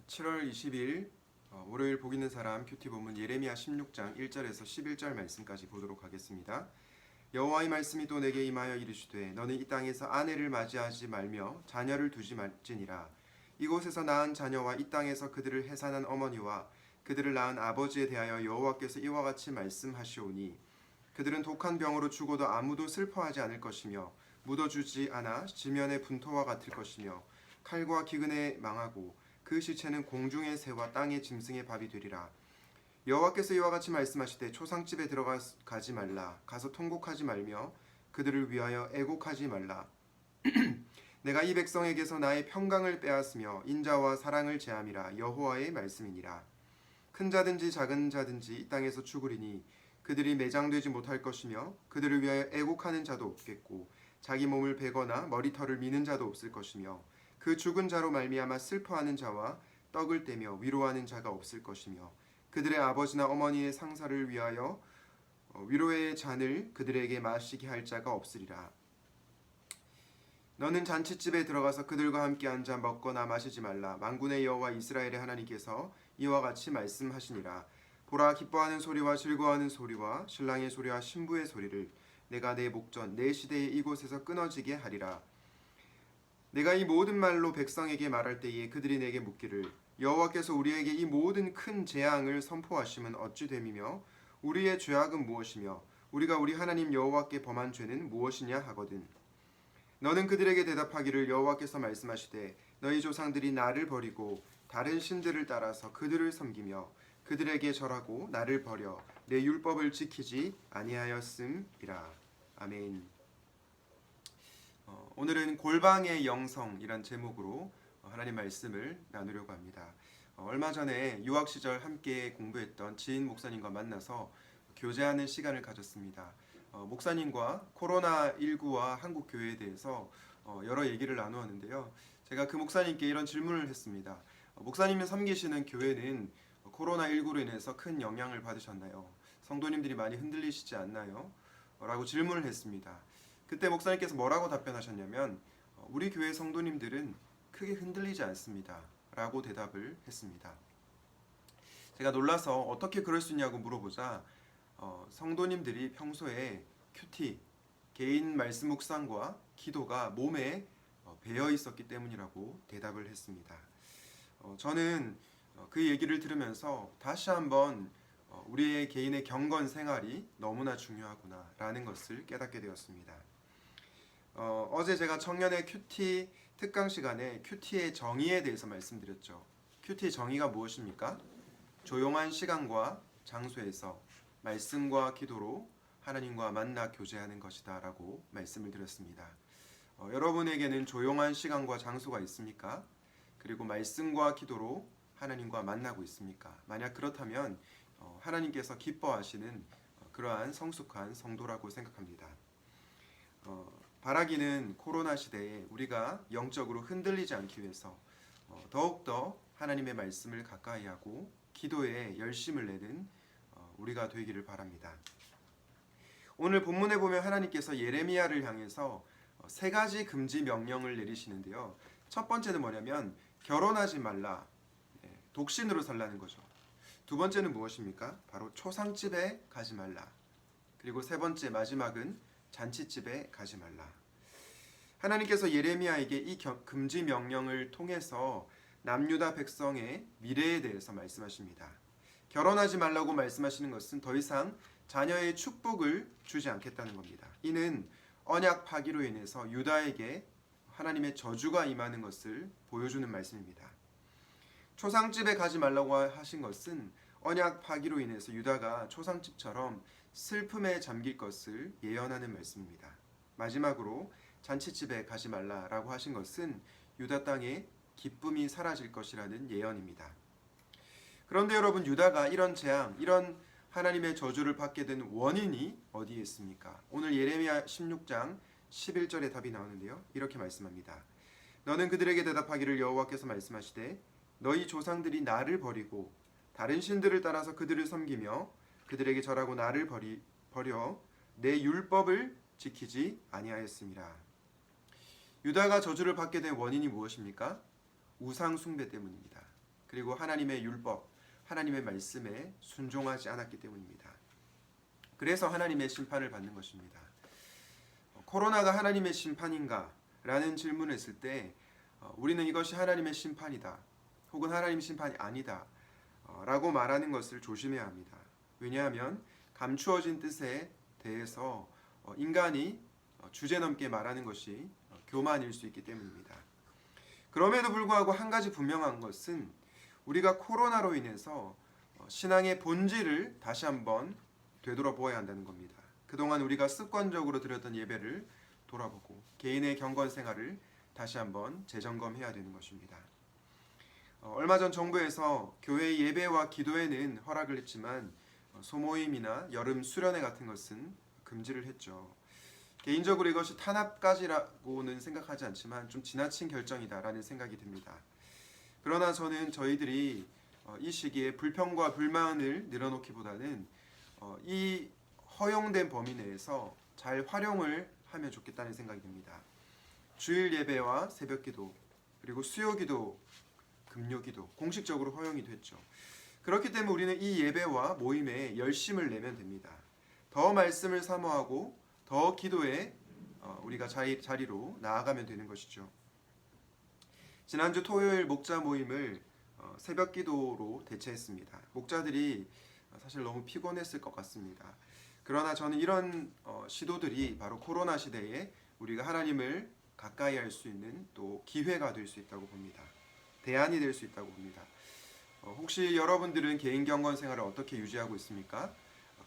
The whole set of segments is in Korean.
7월 20일 월요일 복 있는 사람 큐티 본문 예레미야 16장 1절에서 11절 말씀까지 보도록 하겠습니다. 여호와의 말씀이 또 내게 임하여 이르시되 너는 이 땅에서 아내를 맞이하지 말며 자녀를 두지 말지니라. 이곳에서 낳은 자녀와 이 땅에서 그들을 해산한 어머니와 그들을 낳은 아버지에 대하여 여호와께서 이와 같이 말씀하시오니 그들은 독한 병으로 죽어도 아무도 슬퍼하지 않을 것이며 묻어주지 않아 지면의 분토와 같을 것이며 칼과 기근에 망하고 그 시체는 공중의 새와 땅의 짐승의 밥이 되리라. 여호와께서 이와 같이 말씀하시되 초상집에 들어가지 말라. 가서 통곡하지 말며 그들을 위하여 애곡하지 말라. 내가 이 백성에게서 나의 평강을 빼앗으며 인자와 사랑을 제함이라. 여호와의 말씀이니라. 큰 자든지 작은 자든지 이 땅에서 죽으리니 그들이 매장되지 못할 것이며 그들을 위하여 애곡하는 자도 없겠고 자기 몸을 베거나 머리털을 미는 자도 없을 것이며 그 죽은 자로 말미암아 슬퍼하는 자와 떡을 떼며 위로하는 자가 없을 것이며 그들의 아버지나 어머니의 상사를 위하여 위로의 잔을 그들에게 마시게 할 자가 없으리라. 너는 잔치집에 들어가서 그들과 함께 앉아 먹거나 마시지 말라. 만군의 여호와 이스라엘의 하나님께서 이와 같이 말씀하시니라. 보라, 기뻐하는 소리와 즐거워하는 소리와 신랑의 소리와 신부의 소리를 내가 내 목전 내 시대에 이곳에서 끊어지게 하리라. 내가 이 모든 말로 백성에게 말할 때에 그들이 내게 묻기를 여호와께서 우리에게 이 모든 큰 재앙을 선포하심은 어찌 됨이며 우리의 죄악은 무엇이며 우리가 우리 하나님 여호와께 범한 죄는 무엇이냐 하거든. 너는 그들에게 대답하기를 여호와께서 말씀하시되 너희 조상들이 나를 버리고 다른 신들을 따라서 그들을 섬기며 그들에게 절하고 나를 버려 내 율법을 지키지 아니하였음이라. 아멘. 오늘은 골방의 영성이란 제목으로 하나님 말씀을 나누려고 합니다. 얼마 전에 유학 시절 함께 공부했던 지인 목사님과 만나서 교제하는 시간을 가졌습니다. 목사님과 코로나19와 한국 교회에 대해서 여러 얘기를 나누었는데요. 제가 그 목사님께 이런 질문을 했습니다. 목사님이 섬기시는 교회는 코로나19로 인해서 큰 영향을 받으셨나요? 성도님들이 많이 흔들리시지 않나요? 라고 질문을 했습니다. 그때 목사님께서 뭐라고 답변하셨냐면 우리 교회 성도님들은 크게 흔들리지 않습니다 라고 대답을 했습니다. 제가 놀라서 어떻게 그럴 수 있냐고 물어보자 성도님들이 평소에 큐티, 개인 말씀 묵상과 기도가 몸에 배어 있었기 때문이라고 대답을 했습니다. 저는 그 얘기를 들으면서 다시 한번 우리의 개인의 경건 생활이 너무나 중요하구나 라는 것을 깨닫게 되었습니다. 어제 제가 청년의 큐티 특강 시간에 큐티의 정의에 대해서 말씀드렸죠. 큐티의 정의가 무엇입니까? 조용한 시간과 장소에서 말씀과 기도로 하나님과 만나 교제하는 것이다 라고 말씀을 드렸습니다. 여러분에게는 조용한 시간과 장소가 있습니까? 그리고 말씀과 기도로 하나님과 만나고 있습니까? 만약 그렇다면 하나님께서 기뻐하시는 그러한 성숙한 성도라고 생각합니다. 바라기는 코로나 시대에 우리가 영적으로 흔들리지 않기 위해서 더욱더 하나님의 말씀을 가까이 하고 기도에 열심을 내는 우리가 되기를 바랍니다. 오늘 본문에 보면 하나님께서 예레미야를 향해서 세 가지 금지 명령을 내리시는데요. 첫 번째는 뭐냐면 결혼하지 말라, 독신으로 살라는 거죠. 두 번째는 무엇입니까? 바로 초상집에 가지 말라. 그리고 세 번째 마지막은 잔치집에 가지 말라. 하나님께서 예레미야에게 이 금지 명령을 통해서 남유다 백성의 미래에 대해서 말씀하십니다. 결혼하지 말라고 말씀하시는 것은 더 이상 자녀의 축복을 주지 않겠다는 겁니다. 이는 언약 파기로 인해서 유다에게 하나님의 저주가 임하는 것을 보여주는 말씀입니다. 초상집에 가지 말라고 하신 것은 언약 파기로 인해서 유다가 초상집처럼 슬픔에 잠길 것을 예언하는 말씀입니다. 마지막으로 잔치집에 가지 말라라고 하신 것은 유다 땅에 기쁨이 사라질 것이라는 예언입니다. 그런데 여러분, 유다가 이런 재앙, 이런 하나님의 저주를 받게 된 원인이 어디에 있습니까? 오늘 예레미야 16장 11절에 답이 나오는데요. 이렇게 말씀합니다. 너는 그들에게 대답하기를 여호와께서 말씀하시되 너희 조상들이 나를 버리고 다른 신들을 따라서 그들을 섬기며 그들에게 절하고 나를 버려 내 율법을 지키지 아니하였음이라. 유다가 저주를 받게 된 원인이 무엇입니까? 우상 숭배 때문입니다. 그리고 하나님의 율법, 하나님의 말씀에 순종하지 않았기 때문입니다. 그래서 하나님의 심판을 받는 것입니다. 코로나가 하나님의 심판인가? 라는 질문을 했을 때 우리는 이것이 하나님의 심판이다. 혹은 하나님 심판이 아니다. 라고 말하는 것을 조심해야 합니다. 왜냐하면 감추어진 뜻에 대해서 인간이 주제넘게 말하는 것이 교만일 수 있기 때문입니다. 그럼에도 불구하고 한 가지 분명한 것은 우리가 코로나로 인해서 신앙의 본질을 다시 한번 되돌아보아야 한다는 겁니다. 그동안 우리가 습관적으로 드렸던 예배를 돌아보고 개인의 경건 생활을 다시 한번 재점검해야 되는 것입니다. 얼마 전 정부에서 교회 예배와 기도에는 허락을 했지만 소모임이나 여름 수련회 같은 것은 금지를 했죠. 개인적으로 이것이 탄압까지라고는 생각하지 않지만 좀 지나친 결정이다라는 생각이 듭니다. 그러나 저는 저희들이 이 시기에 불평과 불만을 늘어놓기보다는 이 허용된 범위 내에서 잘 활용을 하면 좋겠다는 생각이 듭니다. 주일 예배와 새벽 기도, 그리고 수요 기도, 금요 기도 공식적으로 허용이 됐죠. 그렇기 때문에 우리는 이 예배와 모임에 열심을 내면 됩니다. 더 말씀을 사모하고 더 기도에 우리가 자리로 나아가면 되는 것이죠. 지난주 토요일 목자 모임을 새벽 기도로 대체했습니다. 목자들이 사실 너무 피곤했을 것 같습니다. 그러나 저는 이런 시도들이 바로 코로나 시대에 우리가 하나님을 가까이 할 수 있는 또 기회가 될 수 있다고 봅니다. 대안이 될 수 있다고 봅니다. 혹시 여러분들은 개인 경건 생활을 어떻게 유지하고 있습니까?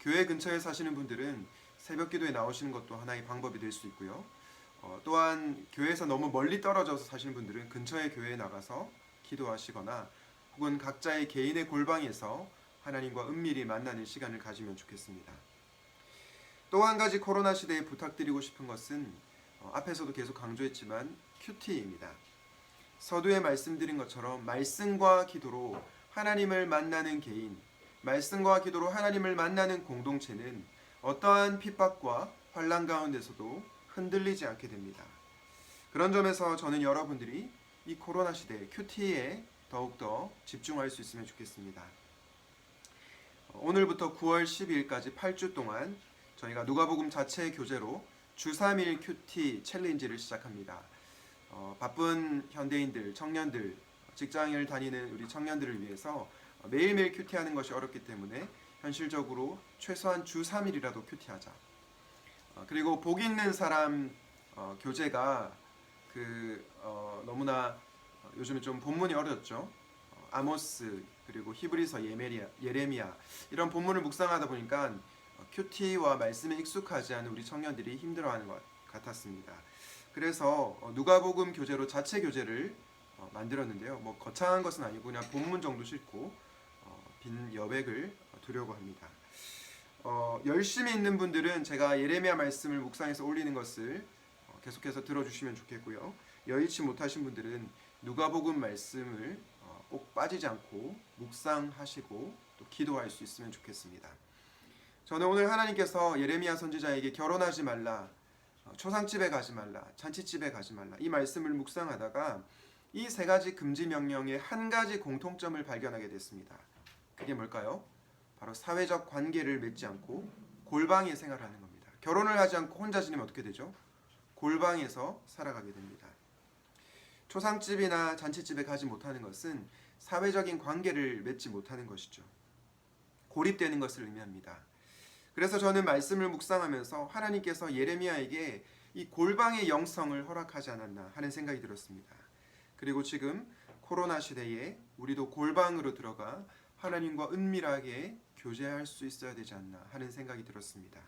교회 근처에 사시는 분들은 새벽 기도에 나오시는 것도 하나의 방법이 될 수 있고요. 또한 교회에서 너무 멀리 떨어져서 사시는 분들은 근처의 교회에 나가서 기도하시거나 혹은 각자의 개인의 골방에서 하나님과 은밀히 만나는 시간을 가지면 좋겠습니다. 또 한 가지 코로나 시대에 부탁드리고 싶은 것은 앞에서도 계속 강조했지만 큐티입니다. 서두에 말씀드린 것처럼 말씀과 기도로 하나님을 만나는 개인, 말씀과 기도로 하나님을 만나는 공동체는 어떠한 핍박과 환난 가운데서도 흔들리지 않게 됩니다. 그런 점에서 저는 여러분들이 이 코로나 시대 큐티에 더욱더 집중할 수 있으면 좋겠습니다. 오늘부터 9월 12일까지 8주 동안 저희가 누가복음 자체 교재로 주 3일 큐티 챌린지를 시작합니다. 바쁜 현대인들, 청년들, 직장을 다니는 우리 청년들을 위해서 매일매일 큐티하는 것이 어렵기 때문에 현실적으로 최소한 주 3일이라도 큐티하자. 그리고 복 있는 사람 교재가 너무나 요즘에 좀 본문이 어렵죠. 아모스 그리고 히브리서, 예레미야 이런 본문을 묵상하다 보니까 큐티와 말씀에 익숙하지 않은 우리 청년들이 힘들어하는 것 같았습니다. 그래서 누가복음 교재로 자체 교재를 만들었는데요. 뭐 거창한 것은 아니고 그냥 본문 정도 싣고 빈 여백을 두려고 합니다. 열심히 있는 분들은 제가 예레미야 말씀을 묵상해서 올리는 것을 계속해서 들어주시면 좋겠고요. 여의치 못하신 분들은 누가복음 말씀을 꼭 빠지지 않고 묵상하시고 또 기도할 수 있으면 좋겠습니다. 저는 오늘 하나님께서 예레미야 선지자에게 결혼하지 말라, 초상집에 가지 말라, 잔치집에 가지 말라 이 말씀을 묵상하다가 이 세 가지 금지 명령의 한 가지 공통점을 발견하게 됐습니다. 그게 뭘까요? 바로 사회적 관계를 맺지 않고 골방에 생활하는 겁니다. 결혼을 하지 않고 혼자 지내면 어떻게 되죠? 골방에서 살아가게 됩니다. 초상집이나 잔치집에 가지 못하는 것은 사회적인 관계를 맺지 못하는 것이죠. 고립되는 것을 의미합니다. 그래서 저는 말씀을 묵상하면서 하나님께서 예레미야에게 이 골방의 영성을 허락하지 않았나 하는 생각이 들었습니다. 그리고 지금 코로나 시대에 우리도 골방으로 들어가 하나님과 은밀하게 교제할 수 있어야 되지 않나 하는 생각이 들었습니다.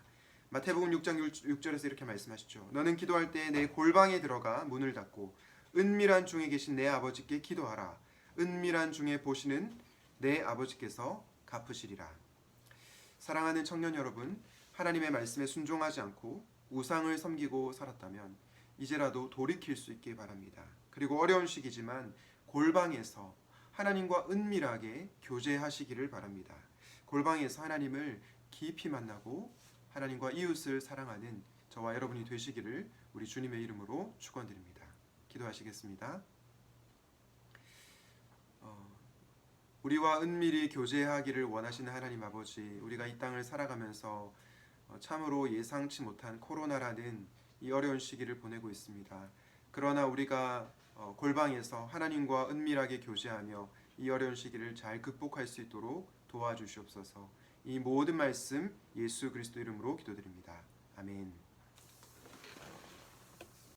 마태복음 6장 6절에서 이렇게 말씀하시죠. 너는 기도할 때 내 골방에 들어가 문을 닫고 은밀한 중에 계신 내 아버지께 기도하라. 은밀한 중에 보시는 내 아버지께서 갚으시리라. 사랑하는 청년 여러분, 하나님의 말씀에 순종하지 않고 우상을 섬기고 살았다면 이제라도 돌이킬 수 있길 바랍니다. 그리고 어려운 시기지만 골방에서 하나님과 은밀하게 교제하시기를 바랍니다. 골방에서 하나님을 깊이 만나고 하나님과 이웃을 사랑하는 저와 여러분이 되시기를 우리 주님의 이름으로 축원드립니다. 기도하시겠습니다. 우리와 은밀히 교제하기를 원하시는 하나님 아버지, 우리가 이 땅을 살아가면서 참으로 예상치 못한 코로나라는 이 어려운 시기를 보내고 있습니다. 그러나 우리가 골방에서 하나님과 은밀하게 교제하며 이 어려운 시기를 잘 극복할 수 있도록 도와주시옵소서. 이 모든 말씀 예수 그리스도 이름으로 기도드립니다. 아멘.